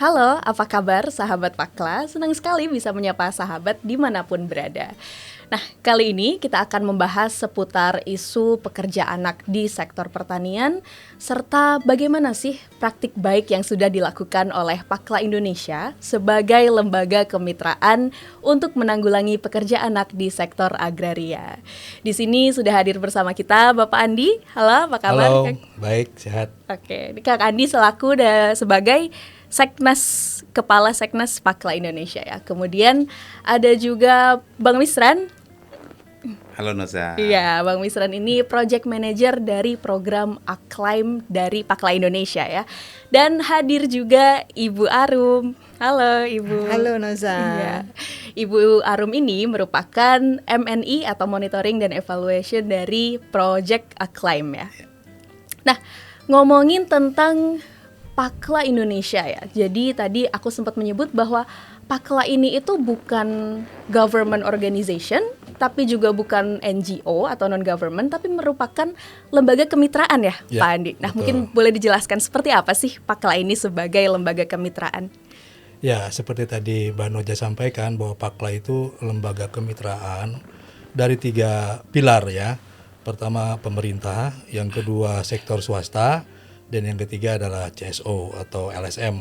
Halo, apa kabar sahabat Pakla? Senang sekali bisa menyapa sahabat dimanapun berada. Nah, kali ini kita akan membahas seputar isu pekerja anak di sektor pertanian, serta bagaimana sih praktik baik yang sudah dilakukan oleh Pakla Indonesia sebagai lembaga kemitraan untuk menanggulangi pekerja anak di sektor agraria. Di sini sudah hadir bersama kita Bapak Andi. Halo, apa kabar? Halo, baik, sehat. Oke, Kak Andi selaku sebagai Kepala Seknas Pakla Indonesia ya. Kemudian ada juga Bang Misran. Halo Noza. Iya, Bang Misran ini Project Manager dari program Acclaim dari Pakla Indonesia ya. Dan hadir juga Ibu Arum. Halo Ibu. Halo Noza. Iya. Ibu Arum ini merupakan MNI atau Monitoring dan Evaluation dari Project Acclaim ya. Nah, ngomongin tentang Pakla Indonesia ya. Jadi tadi aku sempat menyebut bahwa Pakla ini itu bukan government organization, tapi juga bukan NGO atau non-government, tapi merupakan lembaga kemitraan ya, Pak Andi. Nah, betul. mungkin boleh dijelaskan seperti apa sih Pakla ini sebagai lembaga kemitraan? Ya, seperti tadi Mbak Noja sampaikan bahwa Pakla itu lembaga kemitraan dari 3 pilar ya. Pertama pemerintah, yang kedua sektor swasta, dan yang ketiga adalah CSO atau LSM,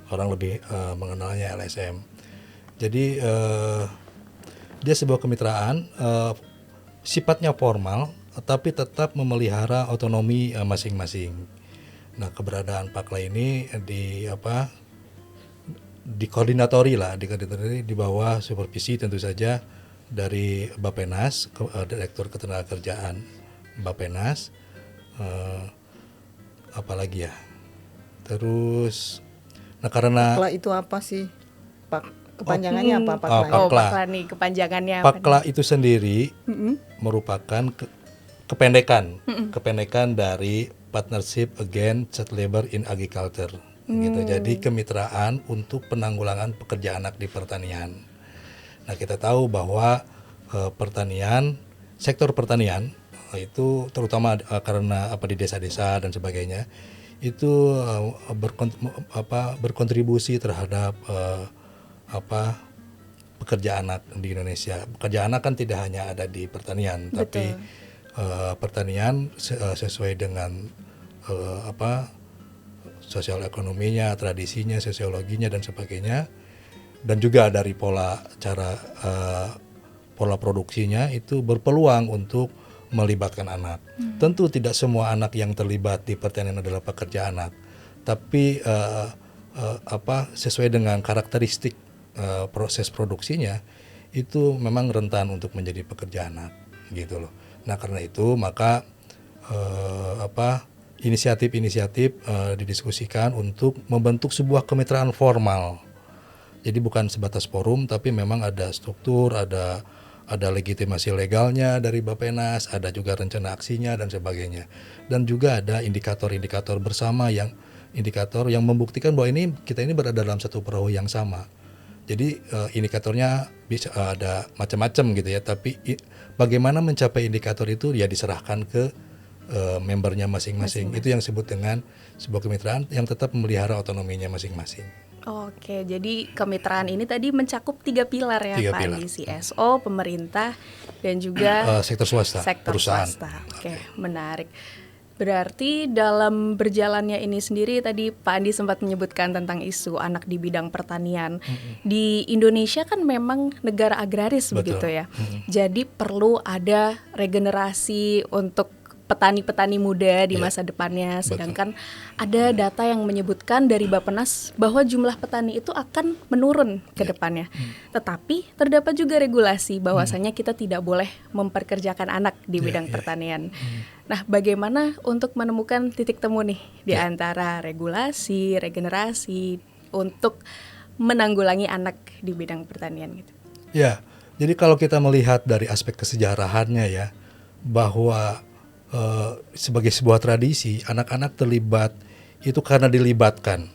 orang lebih mengenalnya LSM. Jadi dia sebuah kemitraan sifatnya formal, tapi tetap memelihara otonomi masing-masing. Nah, keberadaan Pakla ini dikoordinatori di bawah supervisi tentu saja dari Bappenas, Direktur Ketenagakerjaan Bappenas. Apalagi ya. Terus, nah karena Pakla itu apa sih? Kepanjangannya apa Pakla? Pakla nih kepanjangannya. Pakla itu sendiri merupakan kependekan dari Partnership Against Child Labor in Agriculture. Gitu. Jadi kemitraan untuk penanggulangan pekerja anak di pertanian. Nah, kita tahu bahwa sektor pertanian itu terutama karena di desa-desa dan sebagainya itu berkontribusi terhadap pekerja anak di Indonesia. Pekerja anak kan tidak hanya ada di pertanian, Betul. tapi pertanian sesuai dengan sosial ekonominya, tradisinya, sosiologinya dan sebagainya, dan juga dari pola produksinya itu berpeluang untuk melibatkan anak. Tentu tidak semua anak yang terlibat di pertanian adalah pekerja anak, tapi sesuai dengan karakteristik proses produksinya itu memang rentan untuk menjadi pekerja anak, gitu loh. Nah, karena itu maka inisiatif didiskusikan untuk membentuk sebuah kemitraan formal. Jadi bukan sebatas forum, tapi memang ada struktur, ada legitimasi legalnya dari Bappenas, ada juga rencana aksinya dan sebagainya. Dan juga ada indikator-indikator bersama yang membuktikan bahwa kita ini berada dalam satu perahu yang sama. Jadi indikatornya bisa ada macam-macam gitu ya, tapi bagaimana mencapai indikator itu ya diserahkan ke membernya masing-masing. Itu yang disebut dengan sebuah kemitraan yang tetap memelihara otonominya masing-masing. Oke, jadi kemitraan ini tadi mencakup 3 pilar ya, Pak Andi, CSO, pemerintah, dan juga sektor swasta, perusahaan. Oke, menarik. Berarti dalam berjalannya ini sendiri tadi Pak Andi sempat menyebutkan tentang isu anak di bidang pertanian. Di Indonesia kan memang negara agraris. Betul. Begitu ya. Jadi perlu ada regenerasi untuk petani-petani muda di masa depannya. Sedangkan ada data yang menyebutkan dari Bappenas bahwa jumlah petani itu akan menurun ke depannya. Tetapi terdapat juga regulasi bahwasanya kita tidak boleh memperkerjakan anak di bidang pertanian. Nah, bagaimana untuk menemukan titik temu nih di antara regulasi, regenerasi untuk menanggulangi anak di bidang pertanian gitu? Ya, jadi kalau kita melihat dari aspek kesejarahannya ya, bahwa sebagai sebuah tradisi anak-anak terlibat itu karena dilibatkan,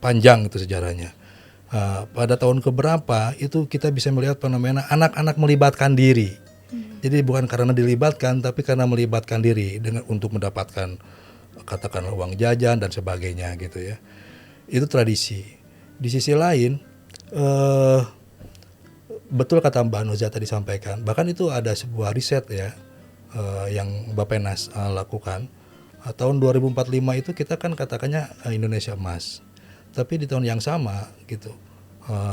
panjang itu sejarahnya. Pada tahun keberapa itu kita bisa melihat fenomena anak-anak melibatkan diri. Jadi bukan karena dilibatkan, tapi karena melibatkan diri untuk mendapatkan katakanlah uang jajan dan sebagainya gitu ya. Itu tradisi. Di sisi lain, betul kata Mbak Noza tadi sampaikan, bahkan itu ada sebuah riset ya yang Bappenas lakukan. Tahun 2045 itu kita kan katakannya Indonesia emas. Tapi di tahun yang sama gitu,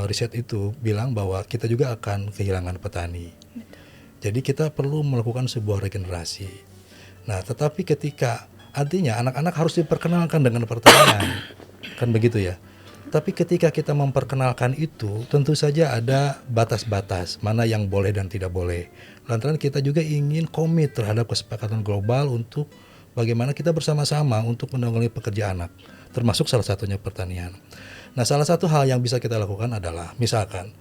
riset itu bilang bahwa kita juga akan kehilangan petani. Jadi kita perlu melakukan sebuah regenerasi. Nah, tetapi ketika artinya anak-anak harus diperkenalkan dengan pertanian, kan begitu ya. Tapi ketika kita memperkenalkan itu, tentu saja ada batas-batas mana yang boleh dan tidak boleh. Lantaran kita juga ingin komit terhadap kesepakatan global untuk bagaimana kita bersama-sama untuk menanggulangi pekerja anak, termasuk salah satunya pertanian. Nah, salah satu hal yang bisa kita lakukan adalah misalkan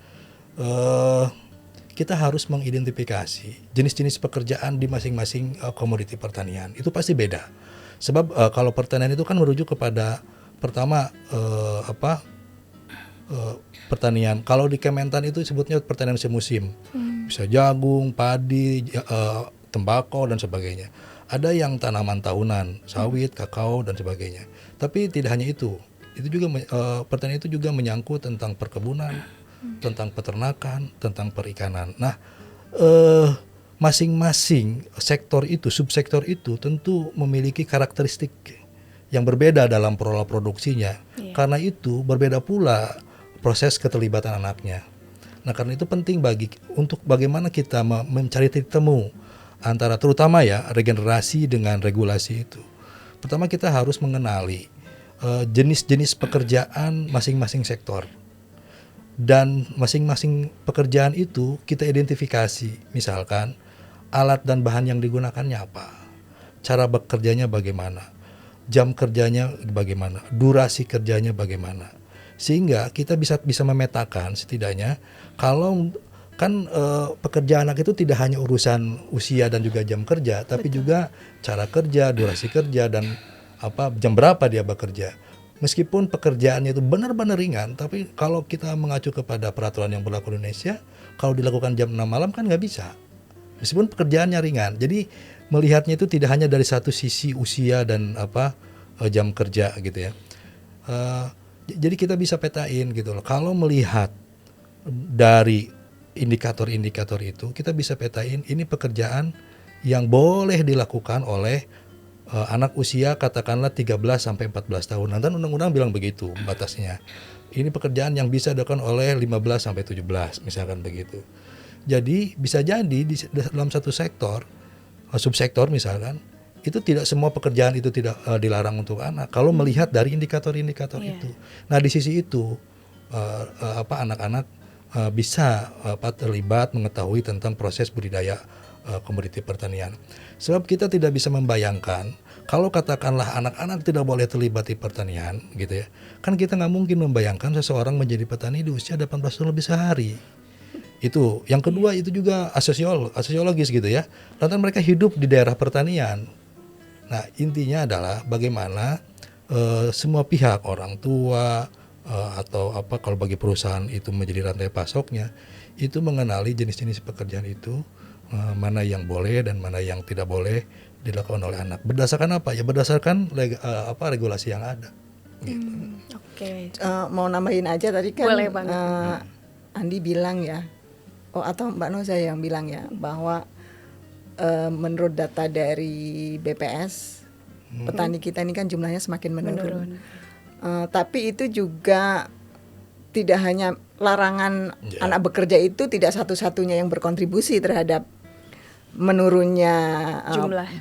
kita harus mengidentifikasi jenis-jenis pekerjaan di masing-masing komoditi pertanian. Itu pasti beda. Sebab kalau pertanian itu kan merujuk kepada pertama pertanian. Kalau di Kementan itu sebutnya pertanian semusim. Bisa jagung, padi, tembakau dan sebagainya. Ada yang tanaman tahunan, sawit, kakao dan sebagainya. Tapi tidak hanya itu. Itu juga pertanian itu juga menyangkut tentang perkebunan, tentang peternakan, tentang perikanan. Nah, masing-masing sektor itu, subsektor itu tentu memiliki karakteristik yang berbeda dalam pola produksinya. Karena itu berbeda pula proses keterlibatan anaknya. Nah, karena itu penting untuk bagaimana kita mencari titik temu antara terutama ya regenerasi dengan regulasi itu. Pertama kita harus mengenali jenis-jenis pekerjaan masing-masing sektor. Dan masing-masing pekerjaan itu kita identifikasi. Misalkan alat dan bahan yang digunakannya apa, cara bekerjanya bagaimana, jam kerjanya bagaimana, durasi kerjanya bagaimana, sehingga kita bisa memetakan setidaknya kalau kan pekerja anak itu tidak hanya urusan usia dan juga jam kerja, tapi juga cara kerja, durasi kerja dan jam berapa dia bekerja. Meskipun pekerjaannya itu benar-benar ringan, tapi kalau kita mengacu kepada peraturan yang berlaku di Indonesia, kalau dilakukan jam 6 malam kan nggak bisa. Meskipun pekerjaannya ringan, jadi melihatnya itu tidak hanya dari satu sisi usia dan jam kerja gitu ya. Jadi kita bisa petain gitu loh. Kalau melihat dari indikator-indikator itu, kita bisa petain ini pekerjaan yang boleh dilakukan oleh anak usia katakanlah 13 sampai 14 tahun. Dan undang-undang bilang begitu batasnya. Ini pekerjaan yang bisa dilakukan oleh 15 sampai 17 misalkan begitu. Jadi bisa jadi di dalam satu sektor, subsektor misalkan, itu tidak semua pekerjaan itu tidak dilarang untuk anak. Kalau melihat dari indikator-indikator itu. Nah, di sisi itu anak-anak bisa terlibat mengetahui tentang proses budidaya komoditi pertanian. Sebab kita tidak bisa membayangkan kalau katakanlah anak-anak tidak boleh terlibat di pertanian gitu ya. Kan kita nggak mungkin membayangkan seseorang menjadi petani di usia 18 tahun lebih sehari. Itu. Yang kedua itu juga asosiologis gitu ya. Lantaran mereka hidup di daerah pertanian. Nah, intinya adalah bagaimana semua pihak, orang tua atau kalau bagi perusahaan itu menjadi rantai pasoknya, itu mengenali jenis-jenis pekerjaan itu, mana yang boleh dan mana yang tidak boleh dilakukan oleh anak. Berdasarkan apa? Ya berdasarkan regulasi yang ada. Gitu. Oke. Mau nambahin aja tadi kan Boleh banget. Andi bilang ya, atau Mbak Noza yang bilang ya, bahwa menurut data dari BPS, petani kita ini kan jumlahnya semakin menurun. Tapi itu juga tidak hanya larangan anak bekerja itu tidak satu-satunya yang berkontribusi terhadap menurunnya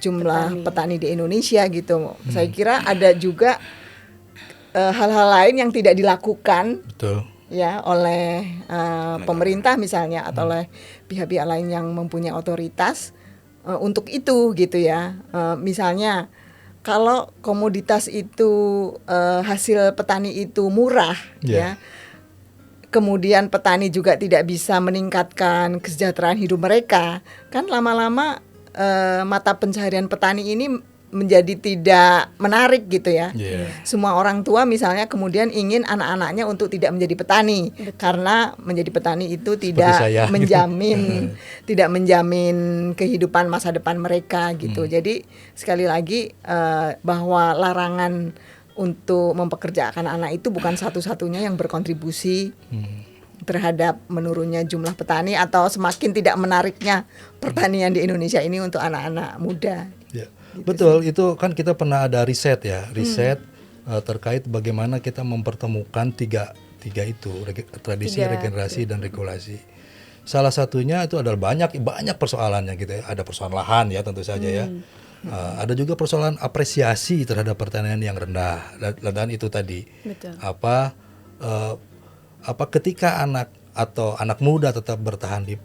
jumlah petani di Indonesia gitu. Saya kira ada juga hal-hal lain yang tidak dilakukan. Betul. Ya, oleh pemerintah misalnya atau oleh pihak-pihak lain yang mempunyai otoritas untuk itu gitu ya. Misalnya kalau komoditas itu hasil petani itu murah ya. Kemudian petani juga tidak bisa meningkatkan kesejahteraan hidup mereka, kan lama-lama mata pencaharian petani ini menjadi tidak menarik gitu ya. Semua orang tua misalnya kemudian ingin anak-anaknya untuk tidak menjadi petani. Karena menjadi petani itu tidak menjamin tidak menjamin kehidupan masa depan mereka gitu. Jadi sekali lagi bahwa larangan untuk mempekerjakan anak itu bukan satu-satunya yang berkontribusi terhadap menurunnya jumlah petani atau semakin tidak menariknya pertanian di Indonesia ini untuk anak-anak muda. Ya, betul, itu kan kita pernah ada riset terkait bagaimana kita mempertemukan tiga itu, tradisi, regenerasi, dan regulasi. Salah satunya itu adalah banyak persoalannya gitu ya. Ada persoalan lahan ya tentu saja ya. Ada juga persoalan apresiasi terhadap pertanian yang rendah, dan itu tadi. Betul. Ketika anak muda tetap bertahan di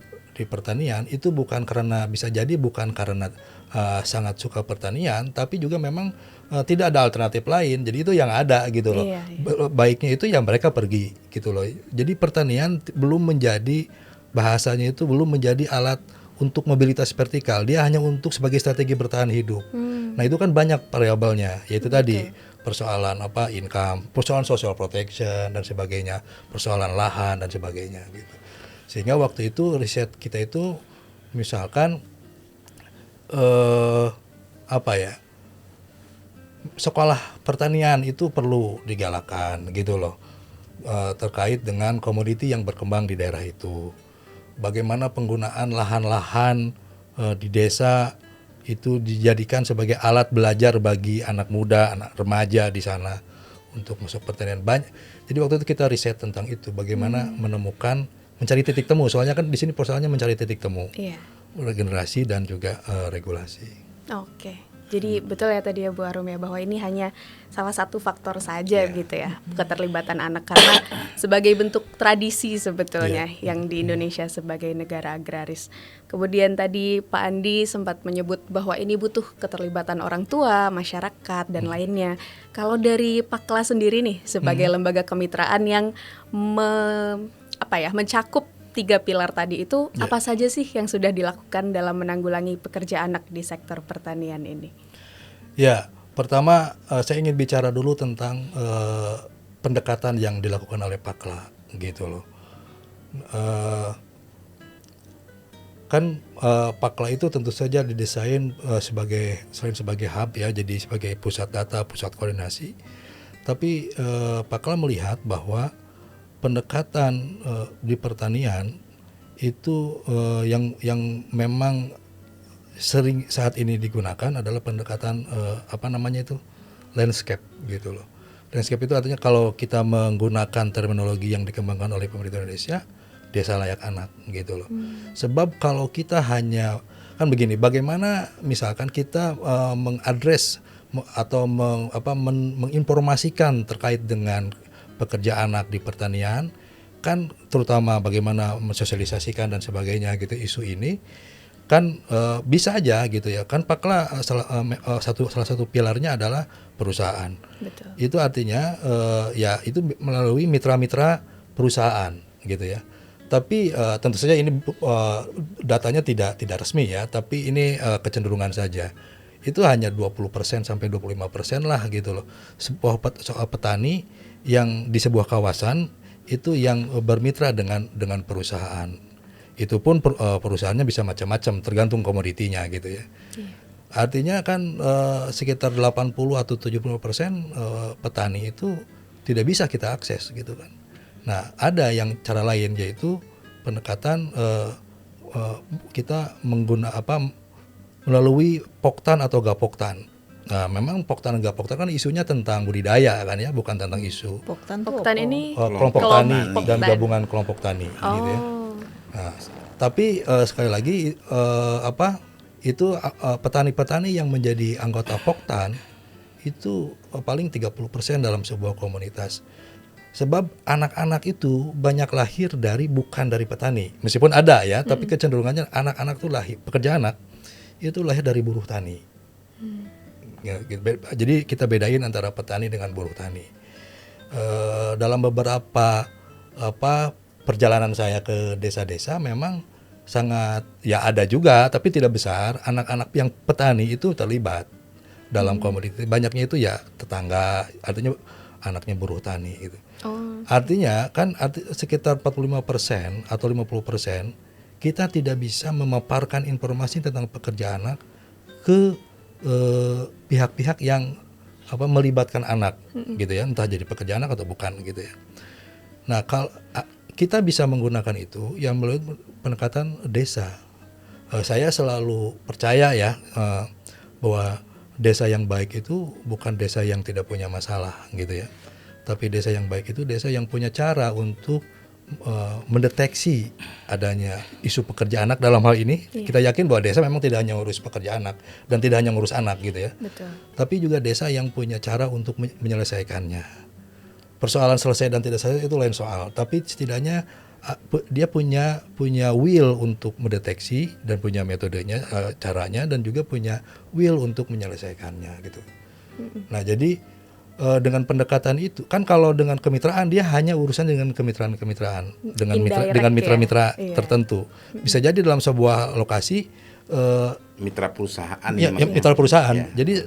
pertanian, itu bukan karena sangat suka pertanian, tapi juga memang tidak ada alternatif lain. Jadi itu yang ada gitu loh. Iya. Baiknya itu yang mereka pergi gitu loh. Jadi pertanian bahasanya itu belum menjadi alat untuk mobilitas vertikal. Dia hanya untuk sebagai strategi bertahan hidup. Nah, itu kan banyak variabelnya, yaitu tadi persoalan income, persoalan social protection dan sebagainya, persoalan lahan dan sebagainya gitu. Sehingga waktu itu riset kita itu misalkan sekolah pertanian itu perlu digalakan gitu loh, terkait dengan komoditi yang berkembang di daerah itu. Bagaimana penggunaan lahan-lahan di desa itu dijadikan sebagai alat belajar bagi anak muda, anak remaja di sana untuk masuk pertanian. Jadi waktu itu kita riset tentang itu, bagaimana mencari titik temu. Soalnya kan di sini persoalannya mencari titik temu, regenerasi dan juga regulasi. Oke. Jadi betul ya tadi ya Bu Arum ya, bahwa ini hanya salah satu faktor saja gitu ya, keterlibatan anak, karena sebagai bentuk tradisi sebetulnya yang di Indonesia sebagai negara agraris. Kemudian tadi Pak Andi sempat menyebut bahwa ini butuh keterlibatan orang tua, masyarakat dan lainnya. Kalau dari Pakla sendiri nih sebagai lembaga kemitraan yang mencakup 3 pilar tadi itu, apa saja sih yang sudah dilakukan dalam menanggulangi pekerja anak di sektor pertanian ini? Ya, pertama saya ingin bicara dulu tentang pendekatan yang dilakukan oleh Pakla gitu loh. Pakla itu tentu saja didesain selain sebagai hub ya, jadi sebagai pusat data, pusat koordinasi. Tapi Pakla melihat bahwa pendekatan di pertanian itu yang memang sering saat ini digunakan adalah pendekatan landscape gitu loh. Landscape itu artinya kalau kita menggunakan terminologi yang dikembangkan oleh pemerintah Indonesia, desa layak anak gitu loh. Sebab kalau kita hanya kan begini, bagaimana misalkan kita mengadres atau menginformasikan terkait dengan pekerja anak di pertanian, kan terutama bagaimana mensosialisasikan dan sebagainya gitu isu ini, kan bisa aja gitu ya, kan Pakla salah satu pilarnya adalah perusahaan. Betul. Itu artinya itu melalui mitra-mitra perusahaan gitu ya. Tapi tentu saja ini datanya tidak resmi ya, tapi ini kecenderungan saja. Itu hanya 20% sampai 25% lah gitu loh. Sebuah petani yang di sebuah kawasan itu yang bermitra dengan perusahaan. Itu pun perusahaannya bisa macam-macam, tergantung komoditinya gitu ya. Artinya kan sekitar 80 atau 70% petani itu tidak bisa kita akses gitu kan. Nah, ada yang cara lain, yaitu pendekatan kita melalui poktan atau gapoktan. Nah, memang poktan dan gapoktan kan isunya tentang budidaya kan ya, bukan tentang isu. Poktan ini kelompok tani dan gabungan kelompok tani gitu ya. Nah, tapi sekali lagi petani-petani yang menjadi anggota poktan itu paling 30% dalam sebuah komunitas. Sebab anak-anak itu banyak lahir bukan dari petani. Meskipun ada ya, tapi kecenderungannya anak-anak itu pekerja anak itu lahir dari buruh tani. Ya, jadi kita bedain antara petani dengan buruh tani. Dalam beberapa perjalanan saya ke desa-desa memang sangat ya ada juga, tapi tidak besar anak-anak yang petani itu terlibat dalam komoditi. Banyaknya itu ya tetangga, artinya anaknya buruh tani gitu. Artinya kan sekitar 45% atau 50% kita tidak bisa memaparkan informasi tentang pekerja anak ke pihak-pihak yang melibatkan anak gitu ya, entah jadi pekerja anak atau bukan gitu ya. Nah, kalau kita bisa menggunakan itu yang melalui pendekatan desa. Saya selalu percaya ya bahwa desa yang baik itu bukan desa yang tidak punya masalah gitu ya. Tapi desa yang baik itu desa yang punya cara untuk mendeteksi adanya isu pekerja anak dalam hal ini. Kita yakin bahwa desa memang tidak hanya ngurus pekerja anak dan tidak hanya ngurus anak gitu ya. Betul. Tapi juga desa yang punya cara untuk menyelesaikannya. Persoalan selesai dan tidak selesai itu lain soal. Tapi setidaknya dia punya will untuk mendeteksi dan punya metodenya, caranya, dan juga punya will untuk menyelesaikannya gitu. Nah jadi dengan pendekatan itu kan, kalau dengan kemitraan dia hanya urusan dengan kemitraan dengan mitra-mitra tertentu. Bisa jadi dalam sebuah lokasi Mitra perusahaan ya, maksudnya. mitra perusahaan. Ya. Jadi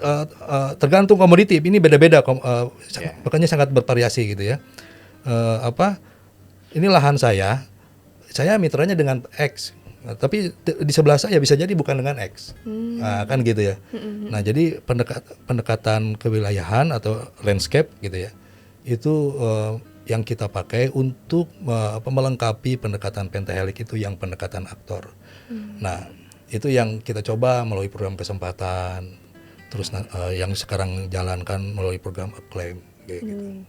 tergantung komoditi, ini beda-beda, makanya sangat bervariasi gitu ya. Ini lahan saya mitranya dengan X. Nah, tapi di sebelah saya bisa jadi bukan dengan X, kan gitu ya. Nah jadi pendekatan kewilayahan atau landscape gitu ya, itu yang kita pakai untuk melengkapi pendekatan pentahelix itu, yang pendekatan aktor. Nah itu yang kita coba melalui program kesempatan, terus yang sekarang jalankan melalui program Acclaim gitu.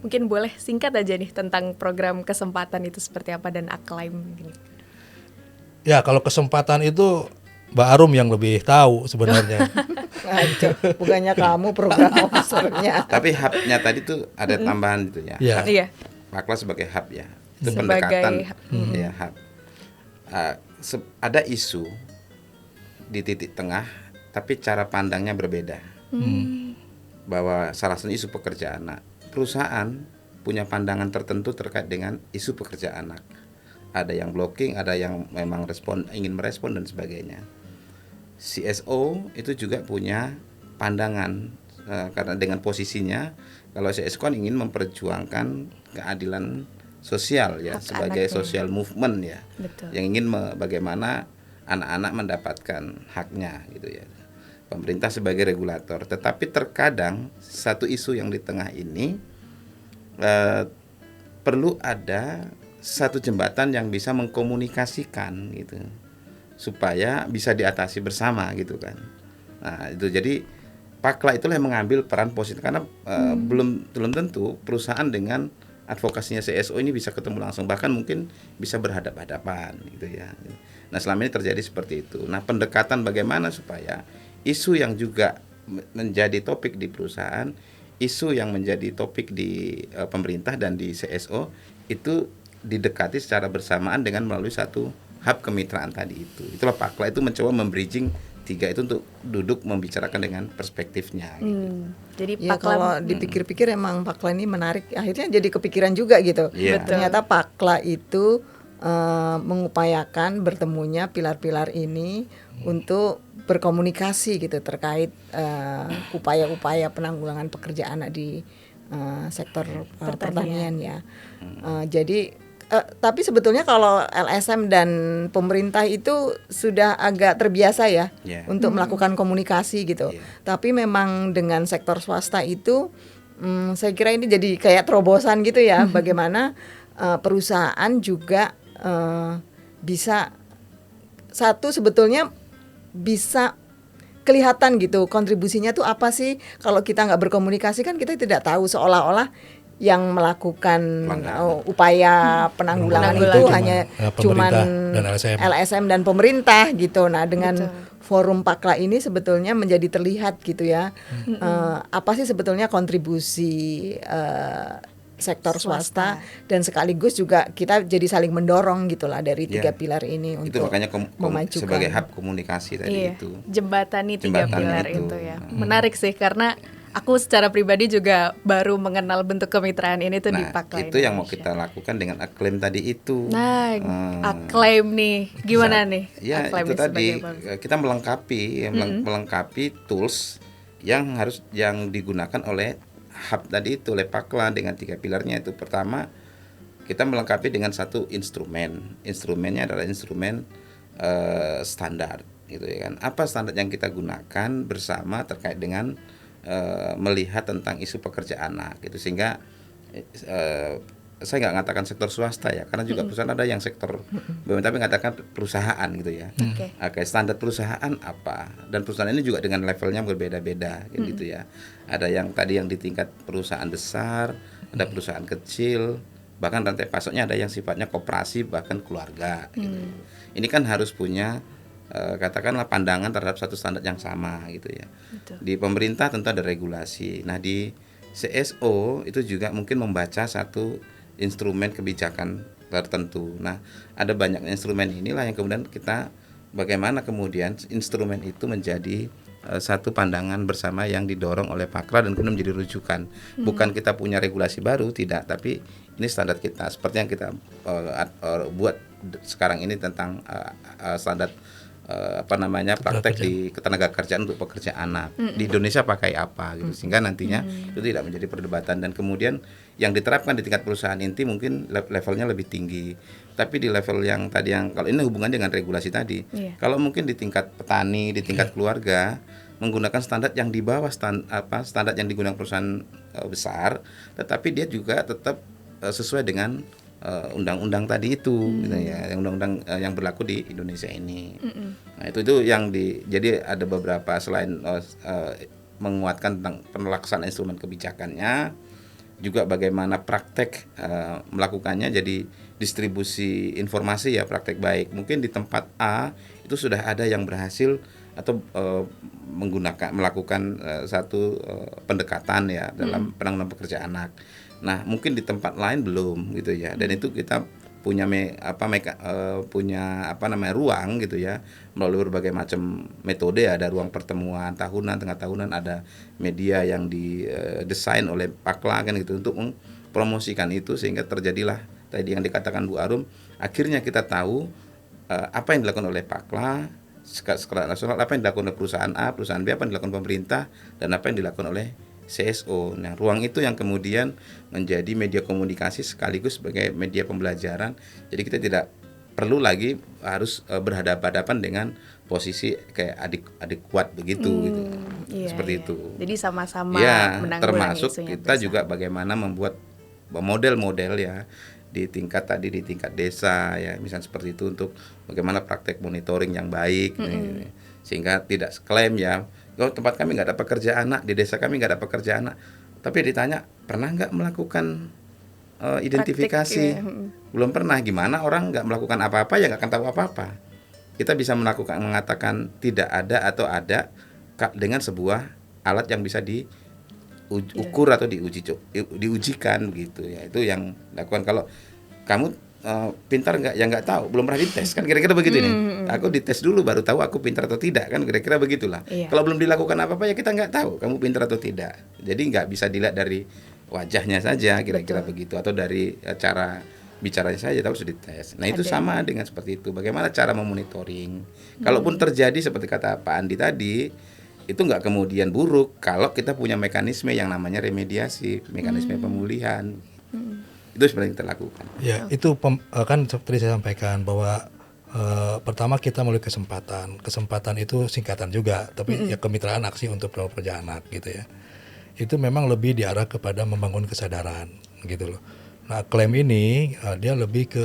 Mungkin boleh singkat aja nih tentang program kesempatan itu seperti apa dan Acclaim gini. Ya kalau kesempatan itu Mbak Arum yang lebih tahu sebenarnya. Bukannya kamu program officernya. Tapi hubnya tadi tuh ada tambahan itu ya. Iya. Iya. Pakla sebagai hub ya. Itu Sebagai pendekatan hub. ya hub. Ada isu di titik tengah, tapi cara pandangnya berbeda. Bahwa salah satu isu pekerja anak, perusahaan punya pandangan tertentu terkait dengan isu pekerja anak. Ada yang blocking, ada yang memang ingin merespon dan sebagainya. CSO itu juga punya pandangan karena dengan posisinya, kalau CSO kan ingin memperjuangkan keadilan sosial ya, Hak sebagai anaknya. social movement ya. Betul. Yang ingin bagaimana anak-anak mendapatkan haknya gitu ya. Pemerintah sebagai regulator, tetapi terkadang satu isu yang di tengah ini perlu ada satu jembatan yang bisa mengkomunikasikan gitu, supaya bisa diatasi bersama gitu kan. Nah itu jadi Pakla itulah yang mengambil peran positif, karena belum tentu perusahaan dengan advokasinya CSO ini bisa ketemu langsung, bahkan mungkin bisa berhadapan-hadapan gitu ya. Nah selama ini terjadi seperti itu. Nah pendekatan bagaimana supaya isu yang juga menjadi topik di perusahaan, isu yang menjadi topik di pemerintah dan di CSO itu didekati secara bersamaan dengan melalui satu hub kemitraan tadi itu. Itulah Pakla itu mencoba membridging tiga itu untuk duduk membicarakan dengan perspektifnya. Gitu. Jadi Ya Pakla kalau dipikir-pikir emang Pakla ini menarik. Akhirnya jadi kepikiran juga gitu. Iya. Ternyata Pakla itu mengupayakan bertemunya pilar-pilar ini untuk berkomunikasi gitu terkait upaya-upaya penanggulangan pekerja anak di sektor pertanian ya. Jadi tapi sebetulnya kalau LSM dan pemerintah itu sudah agak terbiasa ya untuk melakukan komunikasi gitu. Tapi memang dengan sektor swasta itu saya kira ini jadi kayak terobosan gitu ya. Bagaimana perusahaan juga bisa satu sebetulnya bisa kelihatan gitu kontribusinya tuh apa sih. Kalau kita nggak berkomunikasi kan kita tidak tahu, seolah-olah yang melakukan upaya penanggulangan itu hanya cuman dan LSM dan pemerintah gitu. Nah dengan forum Pakla ini sebetulnya menjadi terlihat gitu ya, apa sih sebetulnya kontribusi sektor swasta dan sekaligus juga kita jadi saling mendorong gitulah dari tiga pilar ini itu untuk makanya memajukan sebagai hub komunikasi tadi itu. jembatani tiga Jembatannya pilar itu. itu ya. Menarik sih karena aku secara pribadi juga baru mengenal bentuk kemitraan ini tuh di Nah, Pakla itu yang mau Indonesia. kita lakukan dengan Acclaim tadi itu. Nah, Acclaim nih, gimana nih? Ya Acclaim itu ini tadi sebagai apa? kita melengkapi tools yang digunakan oleh hub tadi itu, oleh Pakla dengan tiga pilarnya itu. Pertama, kita melengkapi dengan satu instrumen. Instrumennya adalah instrumen standar gitu ya kan. Apa standar yang kita gunakan bersama terkait dengan melihat tentang isu pekerja anak gitu, sehingga saya nggak mengatakan sektor swasta ya, karena juga perusahaan ada yang sektor BUMN, tapi mengatakan perusahaan gitu ya. Oke, standar perusahaan apa, dan perusahaan ini juga dengan levelnya berbeda-beda gitu ya. Ada yang tadi yang di tingkat perusahaan besar, ada perusahaan kecil, bahkan rantai pasoknya ada yang sifatnya koperasi bahkan keluarga gitu. Ini kan harus punya katakanlah pandangan terhadap satu standar yang sama gitu ya. Betul. Di pemerintah tentu ada regulasi. Nah, di CSO itu juga mungkin membaca satu instrumen kebijakan tertentu. Nah, ada banyak instrumen inilah yang kemudian kita bagaimana kemudian instrumen itu menjadi satu pandangan bersama yang didorong oleh Pakra dan kemudian menjadi rujukan. Bukan kita punya regulasi baru, tidak, tapi ini standar kita seperti yang kita buat sekarang ini tentang standar praktek di ketenagakerjaan untuk pekerja anak di Indonesia pakai apa gitu, sehingga nantinya itu tidak menjadi perdebatan, dan kemudian yang diterapkan di tingkat perusahaan inti mungkin levelnya lebih tinggi, tapi di level yang tadi yang kalau ini hubungannya dengan regulasi tadi, kalau mungkin di tingkat petani, di tingkat keluarga menggunakan standar yang di bawah standar yang digunakan perusahaan besar, tetapi dia juga tetap sesuai dengan undang-undang tadi itu gitu ya, yang undang-undang yang berlaku di Indonesia ini. Nah, itu yang jadi ada beberapa selain menguatkan tentang pelaksanaan instrumen kebijakannya, juga bagaimana praktek melakukannya, jadi distribusi informasi ya, praktek baik. Mungkin di tempat A itu sudah ada yang berhasil atau melakukan satu pendekatan ya dalam penanganan pekerja anak. Nah, mungkin di tempat lain belum gitu ya. Dan itu kita punya ruang gitu ya, melalui berbagai macam metode. Ada ruang pertemuan tahunan, tengah tahunan, ada media yang didesain oleh Pakla kan gitu untuk mempromosikan itu, sehingga terjadilah tadi yang dikatakan Bu Arum, akhirnya kita tahu apa yang dilakukan oleh Pakla skala nasional, apa yang dilakukan oleh perusahaan A, perusahaan B, apa yang dilakukan pemerintah, dan apa yang dilakukan oleh CSO. Nah, ruang itu yang kemudian menjadi media komunikasi sekaligus sebagai media pembelajaran. Jadi kita tidak perlu lagi harus berhadapan-hadapan dengan posisi kayak adik kuat begitu gitu. Seperti itu. Jadi sama-sama menanggulangi termasuk isunya kita bersama. juga bagaimana membuat model-model ya di tingkat desa ya, misalnya seperti itu, untuk bagaimana praktek monitoring yang baik sehingga tidak klaim ya, tempat kami nggak ada pekerja anak, di desa kami nggak ada pekerja anak, tapi ditanya pernah nggak melakukan identifikasi, belum pernah. Gimana orang nggak melakukan apa-apa ya nggak akan tahu apa-apa. Kita bisa mengatakan tidak ada atau ada dengan sebuah alat yang bisa diukur atau diujikan gitu ya. Itu yang dilakukan. Kalau kamu pintar nggak, ya nggak tahu, belum pernah dites kan, kira-kira begitu nih. Aku dites dulu baru tahu aku pintar atau tidak kan, kira-kira begitulah. Kalau belum dilakukan apa-apa ya kita nggak tahu kamu pintar atau tidak. Jadi nggak bisa dilihat dari wajahnya saja, kira-kira begitu, atau dari cara bicaranya saja, tapi sudah dites. Nah, itu sama dengan seperti itu. Bagaimana cara memonitoring? Kalaupun terjadi seperti kata Pak Andi tadi, itu nggak kemudian buruk kalau kita punya mekanisme yang namanya remediasi, mekanisme pemulihan. Itu sebenarnya kita lakukan. Ya, itu kan seperti saya sampaikan bahwa pertama kita melalui kesempatan itu singkatan juga, tapi ya kemitraan aksi untuk pekerja anak gitu ya. Itu memang lebih diarah kepada membangun kesadaran gitu loh. Nah, klaim ini dia lebih ke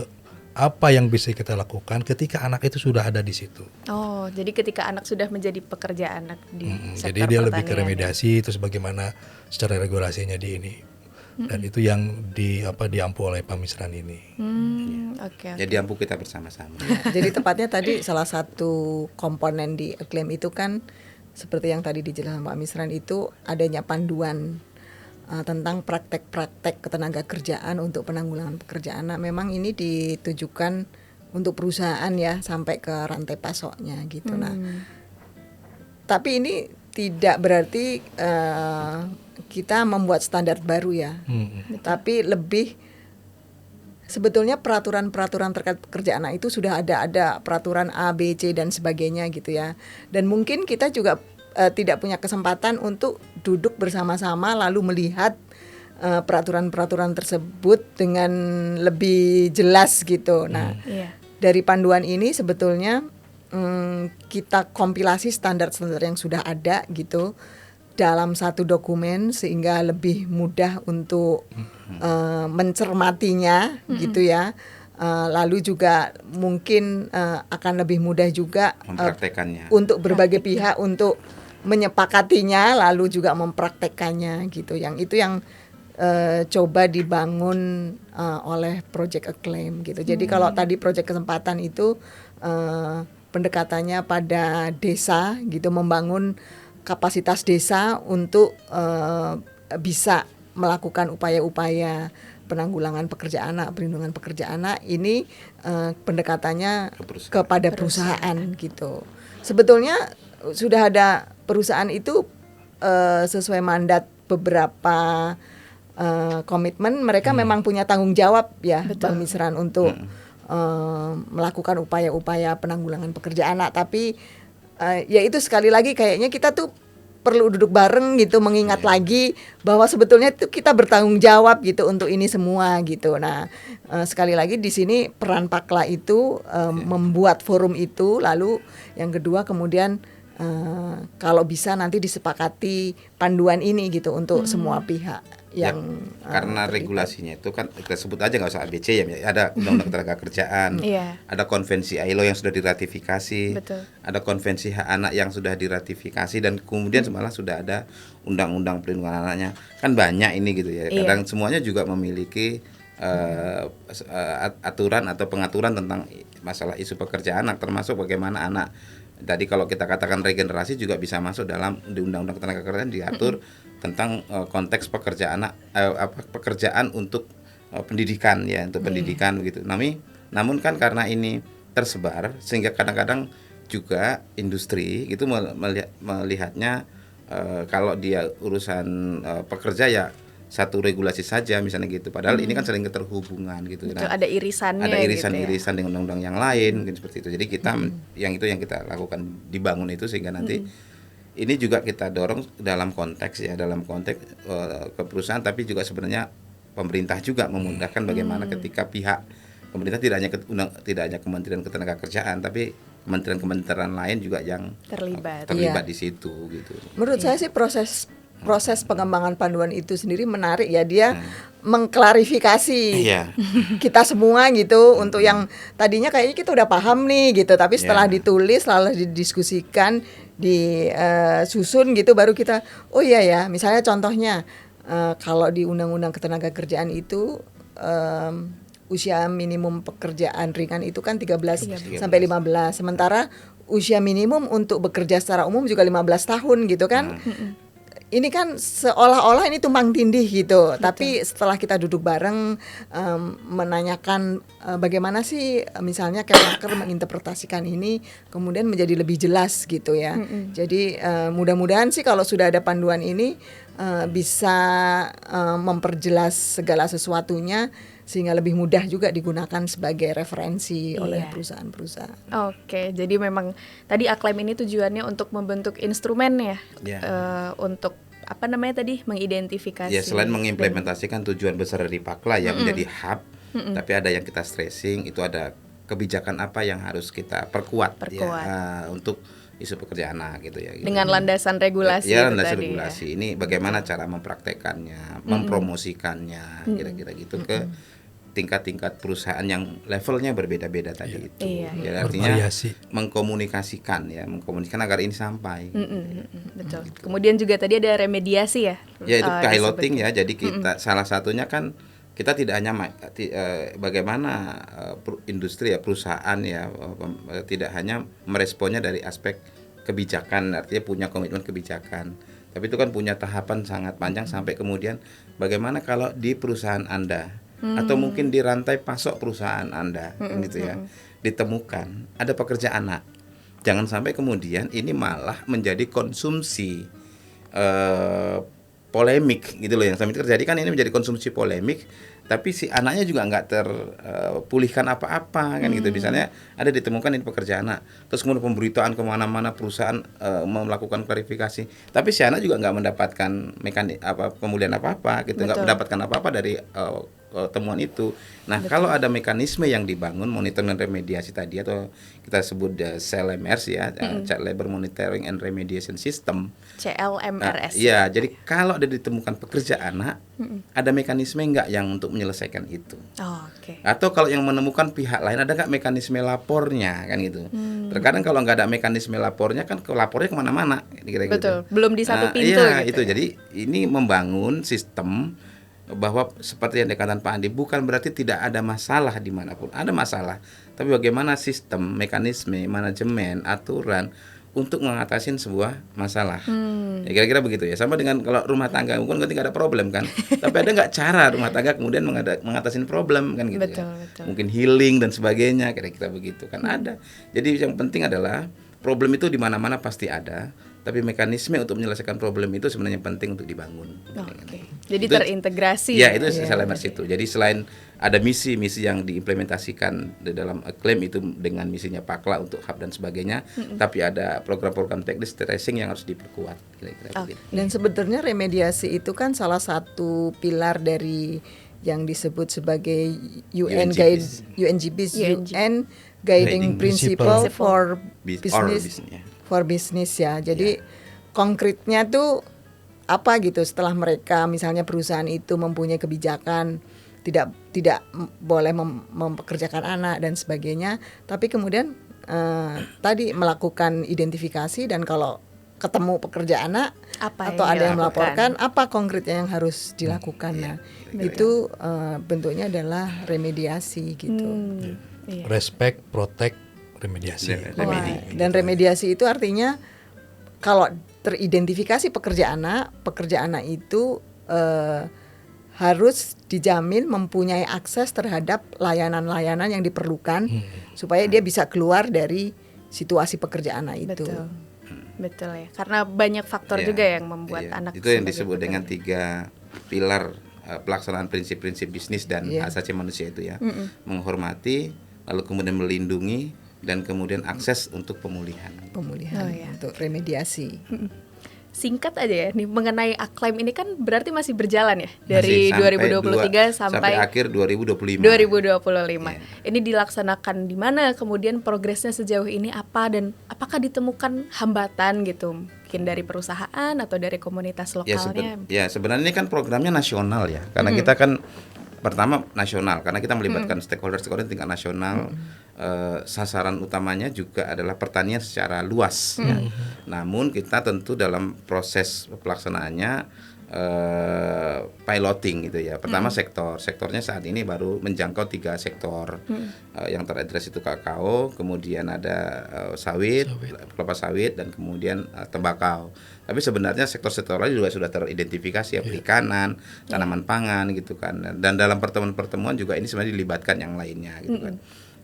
apa yang bisa kita lakukan ketika anak itu sudah ada di situ. Oh, jadi ketika anak sudah menjadi pekerja anak di sektor jadi dia pertanian, lebih ke remediasi, terus bagaimana secara regulasinya di ini. Dan itu yang diampu oleh pemisahan ini. Oke. Jadi ampuh kita bersama-sama. Jadi tepatnya tadi salah satu komponen di klaim itu kan seperti yang tadi dijelaskan Pak Misran, itu adanya panduan tentang praktek-praktek ketenaga kerjaan untuk penanggulangan pekerjaan anak. Memang ini ditujukan untuk perusahaan ya, sampai ke rantai pasoknya gitu. Nah, tapi ini tidak berarti kita membuat standar baru ya, tapi lebih sebetulnya peraturan-peraturan terkait pekerja anak itu sudah ada peraturan A, B, C dan sebagainya gitu ya. Dan mungkin kita juga tidak punya kesempatan untuk duduk bersama-sama lalu melihat peraturan-peraturan tersebut dengan lebih jelas gitu. Nah, dari panduan ini sebetulnya kita kompilasi standar-standar yang sudah ada gitu. dalam satu dokumen sehingga lebih mudah untuk mencermatinya gitu ya. Lalu juga mungkin akan lebih mudah juga mempraktekannya untuk berbagai pihak untuk menyepakatinya lalu juga mempraktekannya gitu. Yang itu yang coba dibangun oleh Project Acclaim gitu. Jadi kalau tadi Project Kesempatan itu pendekatannya pada desa gitu, membangun kapasitas desa untuk bisa melakukan upaya-upaya penanggulangan pekerja anak, perlindungan pekerja anak ini pendekatannya kepada perusahaan gitu. Sebetulnya sudah ada perusahaan itu sesuai mandat beberapa komitmen mereka memang punya tanggung jawab ya Bang Misran untuk melakukan upaya-upaya penanggulangan pekerja anak. Tapi ya itu sekali lagi kayaknya kita tuh perlu duduk bareng gitu, mengingat lagi bahwa sebetulnya itu kita bertanggung jawab gitu untuk ini semua gitu. Nah sekali lagi di sini peran Pakla itu membuat forum itu, lalu yang kedua kemudian kalau bisa nanti disepakati panduan ini gitu untuk semua pihak yang karena regulasinya itu kan kita sebut aja nggak usah ABC ya, ada undang-undang tenaga kerjaan, ada konvensi ILO yang sudah diratifikasi, ada konvensi hak anak yang sudah diratifikasi, dan kemudian malah sudah ada undang-undang perlindungan anaknya, kan banyak ini gitu ya. Kadang semuanya juga memiliki aturan atau pengaturan tentang masalah isu pekerja anak, termasuk bagaimana anak. Tadi kalau kita katakan regenerasi juga bisa masuk dalam di undang-undang tenaga kerjaan, diatur tentang konteks pekerjaan pekerjaan untuk pendidikan ya, untuk pendidikan begitu. Namun kan karena ini tersebar sehingga kadang-kadang juga industri itu melihatnya kalau dia urusan pekerja ya satu regulasi saja misalnya gitu, padahal ini kan saling keterhubungan gitu. Nah, ada irisannya, ada irisan-irisan gitu ya, dengan undang-undang yang lain mungkin seperti itu. Jadi kita yang kita lakukan dibangun itu sehingga nanti ini juga kita dorong dalam konteks ke perusahaan, tapi juga sebenarnya pemerintah juga memudahkan bagaimana ketika pihak pemerintah tidak hanya Kementerian Ketenagakerjaan, tapi kementerian lain juga yang terlibat di situ gitu. Menurut saya sih proses pengembangan panduan itu sendiri menarik ya, dia mengklarifikasi kita semua gitu, untuk yang tadinya kayaknya kita udah paham nih gitu, tapi setelah ditulis lalu didiskusikan, disusun gitu, baru kita oh iya ya, misalnya contohnya kalau di Undang-Undang Ketenagakerjaan itu usia minimum pekerjaan ringan itu kan 13 sampai 15, sementara usia minimum untuk bekerja secara umum juga 15 tahun gitu kan. Ini kan seolah-olah ini tumpang tindih gitu. Betul. Tapi setelah kita duduk bareng menanyakan bagaimana sih misalnya Kemnaker menginterpretasikan ini, kemudian menjadi lebih jelas gitu ya. Jadi mudah-mudahan sih kalau sudah ada panduan ini bisa memperjelas segala sesuatunya sehingga lebih mudah juga digunakan sebagai referensi oleh perusahaan-perusahaan. Oke, jadi memang tadi Acclaim ini tujuannya untuk membentuk instrumen ya, untuk mengidentifikasi. Ya, selain mengimplementasikan tujuan besar dari Pakla yang menjadi hub, tapi ada yang kita stressing, itu ada kebijakan apa yang harus kita perkuat. Ya, untuk isu pekerja anak gitu ya. Gitu. Dengan landasan regulasi. Ya, landasan regulasi. Ini bagaimana cara mempraktekannya, mempromosikannya, kira-kira gitu ke tingkat-tingkat perusahaan yang levelnya berbeda-beda tadi itu. Ya, artinya mengkomunikasikan agar ini sampai. Betul. Kemudian juga tadi ada remediasi ya. Ya, itu piloting ya. Jadi kita salah satunya kan kita tidak hanya bagaimana industri ya, perusahaan ya, tidak hanya meresponnya dari aspek kebijakan, artinya punya komitmen kebijakan, tapi itu kan punya tahapan sangat panjang sampai kemudian bagaimana kalau di perusahaan Anda atau mungkin di rantai pasok perusahaan Anda gitu ya, ditemukan ada pekerja anak, jangan sampai kemudian ini malah menjadi konsumsi polemik gitu loh. Yang sampai terjadi kan ini menjadi konsumsi polemik, tapi si anaknya juga nggak terpulihkan apa-apa kan gitu. Misalnya ada ditemukan ini pekerja anak, terus kemudian pemberitaan kemana-mana perusahaan melakukan klarifikasi, tapi si anak juga nggak mendapatkan pemulihan apa-apa gitu, nggak mendapatkan apa-apa dari temuan itu. Nah, kalau ada mekanisme yang dibangun monitoring dan remediasi tadi atau kita sebut CLMRS ya, Child Labor Monitoring and Remediation System. CLMRS. Iya, jadi kalau ada ditemukan pekerja anak, ada mekanisme enggak yang untuk menyelesaikan itu? Oh, oke. Atau kalau yang menemukan pihak lain ada nggak mekanisme lapornya kan gitu. Terkadang kalau nggak ada mekanisme lapornya kan lapornya kemana-mana kira-kira Betul, gitu. belum di satu pintu Iya, gitu itu. ya. Jadi ini membangun sistem bahwa seperti yang dikatakan Pak Andi, bukan berarti tidak ada masalah dimanapun, ada masalah, tapi bagaimana sistem, mekanisme, manajemen, aturan untuk mengatasi sebuah masalah. Ya, kira-kira begitu ya. Sama dengan kalau rumah tangga mungkin nggak ada problem kan, tapi ada nggak cara rumah tangga kemudian mengatasi problem kan gitu. Betul, ya. betul. Mungkin healing dan sebagainya, kira-kira begitu kan ada. Jadi yang penting adalah problem itu di mana-mana pasti ada, tapi mekanisme untuk menyelesaikan problem itu sebenarnya penting untuk dibangun. Oke. Jadi Itu- terintegrasi. Ya, itu CLMRS itu. Jadi selain ada misi-misi yang diimplementasikan di dalam klaim itu dengan misinya Pakla untuk hub dan sebagainya, tapi ada program-program teknis tracing yang harus diperkuat. Kira-kira Oke. begitu. Dan sebenarnya remediasi itu kan salah satu pilar dari yang disebut sebagai UN UNGB's UN Guiding Principle for Business ya. Jadi konkretnya tuh apa gitu setelah mereka misalnya perusahaan itu mempunyai kebijakan tidak boleh mempekerjakan anak dan sebagainya, tapi kemudian tadi melakukan identifikasi dan kalau ketemu pekerja anak Apa atau yang ada yang dilakukan? melaporkan, apa konkretnya yang harus dilakukan. Nah, itu bentuknya adalah remediasi gitu. Iya. Respect, protect, remediasi. Remedi. Dan remediasi itu artinya kalau teridentifikasi pekerja anak itu harus dijamin mempunyai akses terhadap layanan-layanan yang diperlukan supaya dia bisa keluar dari situasi pekerja anak itu. Betul ya. Karena banyak faktor Ya, juga yang membuat iya. anak itu yang sebagai disebut dengan pekerja. 3 pilar pelaksanaan prinsip-prinsip bisnis dan Iya. hak asasi manusia itu ya. Menghormati, lalu kemudian melindungi, dan kemudian akses untuk pemulihan. Pemulihan Oh, iya. untuk remediasi. Singkat aja ya, nih mengenai Acclaim ini kan berarti masih berjalan ya Masih dari sampai 2023 sampai akhir 2025. 2025. Iya. Ini dilaksanakan di mana? Kemudian progresnya sejauh ini apa dan apakah ditemukan hambatan gitu? Mungkin dari perusahaan atau dari komunitas lokalnya? Sebenarnya ini kan programnya nasional ya. Karena kita kan pertama nasional karena kita melibatkan stakeholder tingkat nasional. Sasaran utamanya juga adalah pertanian secara luas ya. Namun kita tentu dalam proses pelaksanaannya piloting gitu ya. Pertama sektornya saat ini baru menjangkau 3 sektor. Yang teradres itu kakao, kemudian ada sawit, kelapa sawit, dan kemudian tembakau. Tapi sebenarnya sektor-sektor lain juga sudah teridentifikasi ya, perikanan, tanaman pangan gitu kan. Dan dalam pertemuan-pertemuan juga ini sebenarnya dilibatkan yang lainnya gitu kan.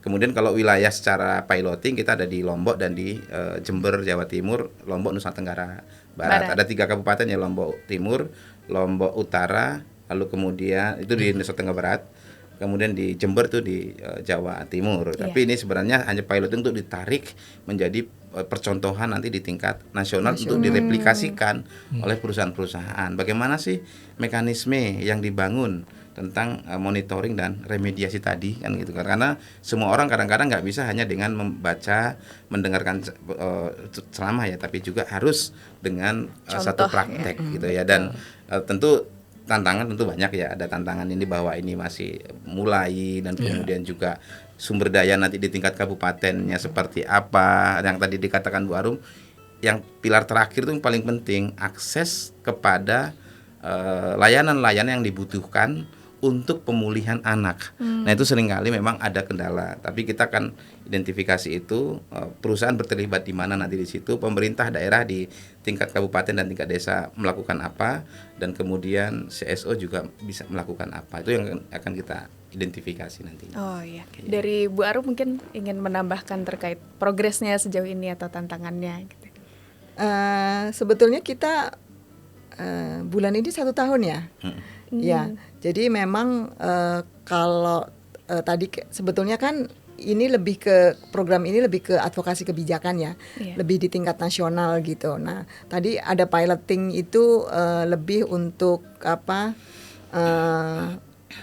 Kemudian kalau wilayah secara piloting kita ada di Lombok dan di Jember, Jawa Timur, Lombok, Nusa Tenggara Barat. Ada 3 kabupaten ya, Lombok Timur, Lombok Utara, lalu kemudian itu di Nusa Tenggara Barat, kemudian di Jember itu di Jawa Timur. Tapi ini sebenarnya hanya piloting untuk ditarik menjadi percontohan nanti di tingkat nasional untuk direplikasikan oleh perusahaan-perusahaan. Bagaimana sih mekanisme yang dibangun tentang monitoring dan remediasi tadi kan gitu kan. Karena semua orang kadang-kadang nggak bisa hanya dengan membaca, mendengarkan ceramah ya, tapi juga harus dengan satu praktek gitu ya. Dan tentu tantangan tentu banyak ya, ada tantangan ini bahwa ini masih mulai dan kemudian juga sumber daya nanti di tingkat kabupatennya seperti apa, yang tadi dikatakan Bu Arum, yang pilar terakhir itu yang paling penting akses kepada layanan-layanan yang dibutuhkan untuk pemulihan anak. Nah itu seringkali memang ada kendala, tapi kita akan identifikasi itu, perusahaan berterlibat di mana nanti di situ, pemerintah daerah di tingkat kabupaten dan tingkat desa melakukan apa, dan kemudian CSO juga bisa melakukan apa. Itu yang akan kita identifikasi nanti. Oh iya. Dari Bu Arum mungkin ingin menambahkan terkait progresnya sejauh ini atau tantangannya gitu. Sebetulnya kita bulan ini 1 tahun ya. Ya, jadi memang kalau tadi sebetulnya kan ini lebih ke program ini lebih ke advokasi kebijakan ya, lebih di tingkat nasional gitu. Nah, tadi ada piloting itu lebih untuk apa?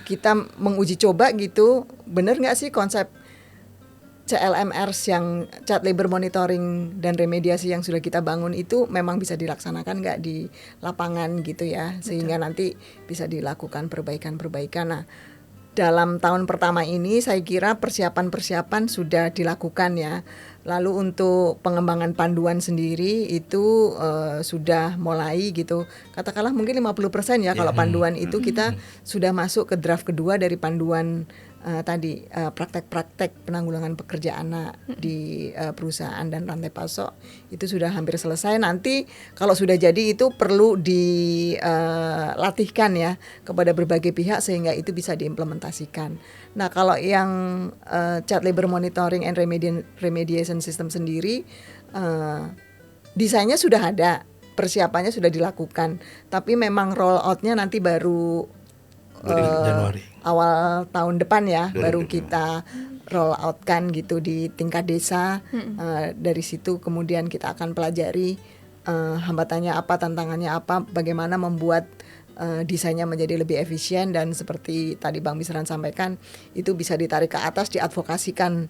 kita menguji coba gitu, bener nggak sih konsep CLMRs yang child labor monitoring dan remediasi yang sudah kita bangun itu memang bisa dilaksanakan nggak di lapangan gitu ya, sehingga nanti bisa dilakukan perbaikan-perbaikan. Nah, dalam tahun pertama ini saya kira persiapan-persiapan sudah dilakukan ya. Lalu untuk pengembangan panduan sendiri itu sudah mulai gitu. Katakanlah mungkin 50% ya kalau panduan itu kita sudah masuk ke draft kedua dari panduan tadi praktek-praktek penanggulangan pekerja anak di perusahaan dan rantai pasok itu sudah hampir selesai. Nanti kalau sudah jadi itu perlu dilatihkan ya kepada berbagai pihak sehingga itu bisa diimplementasikan. Nah, kalau yang child labor monitoring and remediation system sendiri desainnya sudah ada, persiapannya sudah dilakukan, tapi memang roll out-nya nanti baru Januari. Awal tahun depan ya, baru kita roll out kan gitu di tingkat desa. Dari situ kemudian kita akan pelajari hambatannya apa, tantangannya apa, bagaimana membuat desainnya menjadi lebih efisien, dan seperti tadi Bang Misran sampaikan itu bisa ditarik ke atas, diadvokasikan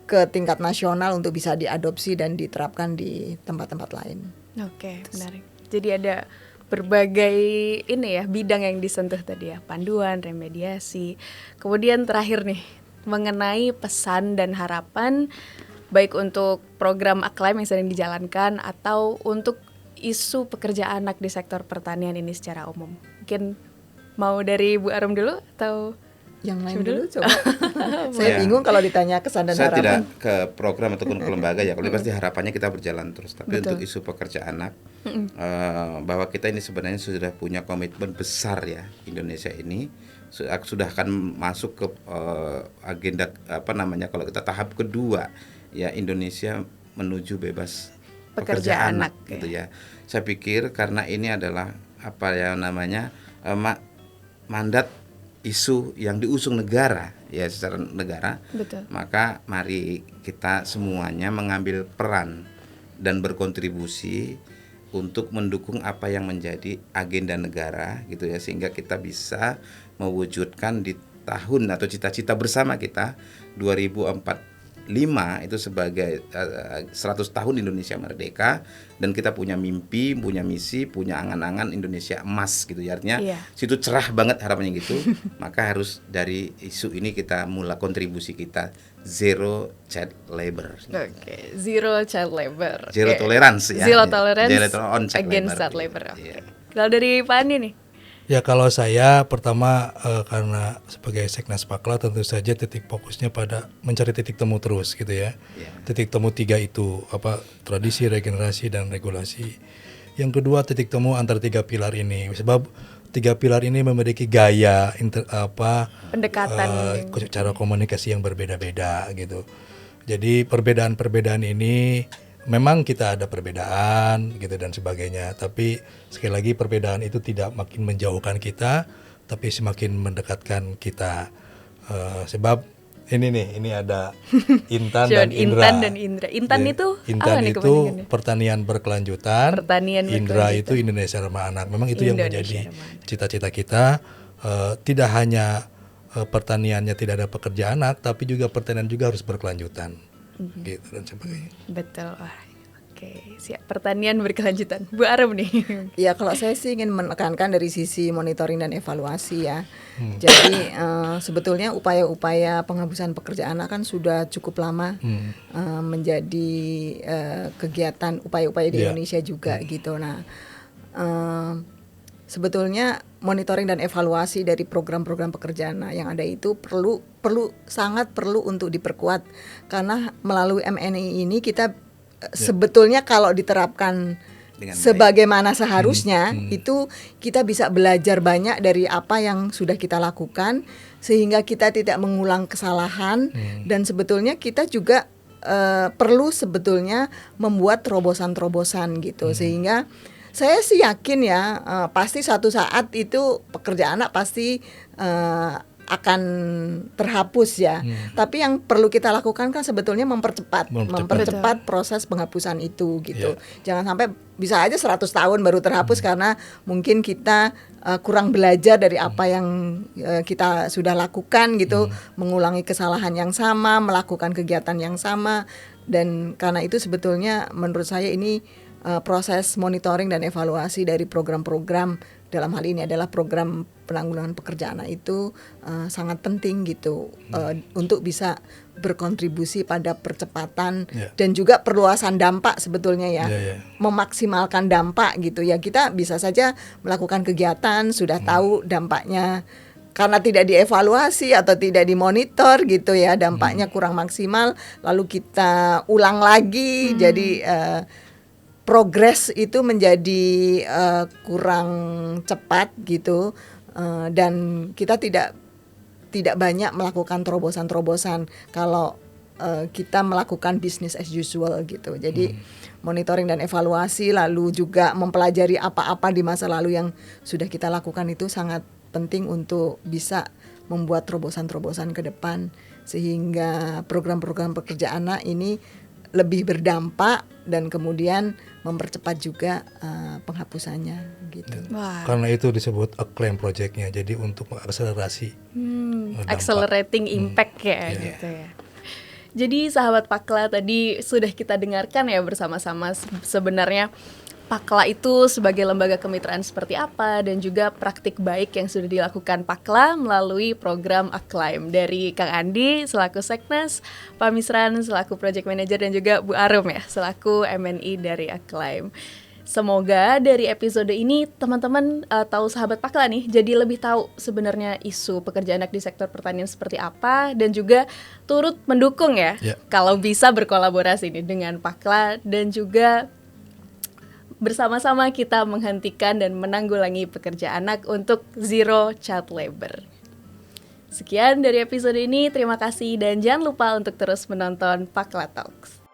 ke tingkat nasional untuk bisa diadopsi dan diterapkan di tempat-tempat lain. Oke, menarik. Jadi ada berbagai ini ya bidang yang disentuh tadi ya, panduan, remediasi. Kemudian terakhir nih mengenai pesan dan harapan baik untuk program Acclaim yang sedang dijalankan atau untuk isu pekerja anak di sektor pertanian ini secara umum. Mungkin mau dari Bu Arum dulu atau yang lain dulu coba. Saya bingung kalau ditanya kesan dan saya harapan. tidak ke program ataupun ke lembaga ya. Kalau pasti harapannya kita berjalan terus. Tapi untuk isu pekerja anak, bahwa kita ini sebenarnya sudah punya komitmen besar ya, Indonesia ini sudah akan masuk ke agenda kalau kita tahap kedua ya, Indonesia menuju bebas pekerja anak gitu ya. Saya pikir karena ini adalah mandat isu yang diusung negara ya, secara negara. Betul. Maka mari kita semuanya mengambil peran dan berkontribusi untuk mendukung apa yang menjadi agenda negara gitu ya, sehingga kita bisa mewujudkan di tahun atau cita-cita bersama kita 2045 itu sebagai 100 tahun Indonesia merdeka, dan kita punya mimpi, punya misi, punya angan-angan Indonesia emas gitu ya. Artinya situ cerah banget harapannya gitu. Maka harus dari isu ini kita mulai kontribusi kita zero child labor. Oke, zero child labor. Zero tolerance ya. Zero tolerance on child against labor. child labor. Oke. Kalau dari Pak Andi nih? Ya, kalau saya pertama karena sebagai Seknas Pakla tentu saja titik fokusnya pada mencari titik temu terus gitu ya. Titik temu 3 itu tradisi, regenerasi, dan regulasi. Yang kedua titik temu antara 3 pilar ini, sebab 3 pilar ini memiliki gaya pendekatan, cara komunikasi yang berbeda-beda gitu. Jadi perbedaan-perbedaan ini memang kita ada perbedaan gitu dan sebagainya, tapi sekali lagi perbedaan itu tidak makin menjauhkan kita, tapi semakin mendekatkan kita. Sebab ini ada Intan dan Indra. Intan itu Intan apa nih itu pertanian berkelanjutan. Indra itu Indonesia Ramah Anak. Memang itu Indonesia yang menjadi cita-cita kita. Tidak hanya pertaniannya tidak ada pekerja anak, tapi juga pertanian juga harus berkelanjutan. Gitu dan sebagainya. Betul. Oke, siap. Pertanian berkelanjutan. Bu Arum nih. Ya, kalau saya sih ingin menekankan dari sisi monitoring dan evaluasi ya. Jadi sebetulnya upaya-upaya penghapusan pekerja anak kan sudah cukup lama menjadi kegiatan upaya-upaya di Indonesia juga gitu. Nah, sebetulnya monitoring dan evaluasi dari program-program pekerjaan yang ada itu sangat perlu untuk diperkuat, karena melalui MNI ini kita sebetulnya kalau diterapkan sebagaimana seharusnya itu kita bisa belajar banyak dari apa yang sudah kita lakukan, sehingga kita tidak mengulang kesalahan, dan sebetulnya kita juga perlu sebetulnya membuat terobosan-terobosan gitu, sehingga saya sih yakin ya pasti suatu saat itu pekerja anak pasti akan terhapus ya. Tapi yang perlu kita lakukan kan sebetulnya mempercepat proses penghapusan itu gitu. Jangan sampai bisa aja 100 tahun baru terhapus karena mungkin kita kurang belajar dari apa yang kita sudah lakukan gitu, mengulangi kesalahan yang sama, melakukan kegiatan yang sama, dan karena itu sebetulnya menurut saya ini proses monitoring dan evaluasi dari program-program, dalam hal ini adalah program penanggulangan pekerjaan anak itu sangat penting gitu, untuk bisa berkontribusi pada percepatan dan juga perluasan dampak sebetulnya ya, memaksimalkan dampak gitu ya. Kita bisa saja melakukan kegiatan sudah tahu dampaknya, karena tidak dievaluasi atau tidak dimonitor gitu ya, dampaknya kurang maksimal, lalu kita ulang lagi, jadi progres itu menjadi kurang cepat gitu, dan kita tidak banyak melakukan terobosan-terobosan kalau kita melakukan business as usual gitu. Jadi monitoring dan evaluasi, lalu juga mempelajari apa-apa di masa lalu yang sudah kita lakukan itu sangat penting untuk bisa membuat terobosan-terobosan ke depan, sehingga program-program pekerjaan anak ini lebih berdampak dan kemudian mempercepat juga penghapusannya gitu. Wah. Karena itu disebut acclaim project-nya. Jadi untuk mengakselerasi accelerating impact ya gitu ya. Jadi sahabat Pakla, tadi sudah kita dengarkan ya bersama-sama sebenarnya Pakla itu sebagai lembaga kemitraan seperti apa, dan juga praktik baik yang sudah dilakukan Pakla melalui program Acclaim dari Kang Andi selaku Seknas, Pak Misran selaku Project Manager, dan juga Bu Arum ya selaku MNI dari Acclaim. Semoga dari episode ini teman-teman tahu sahabat Pakla nih, jadi lebih tahu sebenarnya isu pekerja anak di sektor pertanian seperti apa, dan juga turut mendukung ya kalau bisa berkolaborasi nih dengan Pakla, dan juga bersama-sama kita menghentikan dan menanggulangi pekerja anak untuk zero child labor. Sekian dari episode ini, terima kasih dan jangan lupa untuk terus menonton Pakla Talks.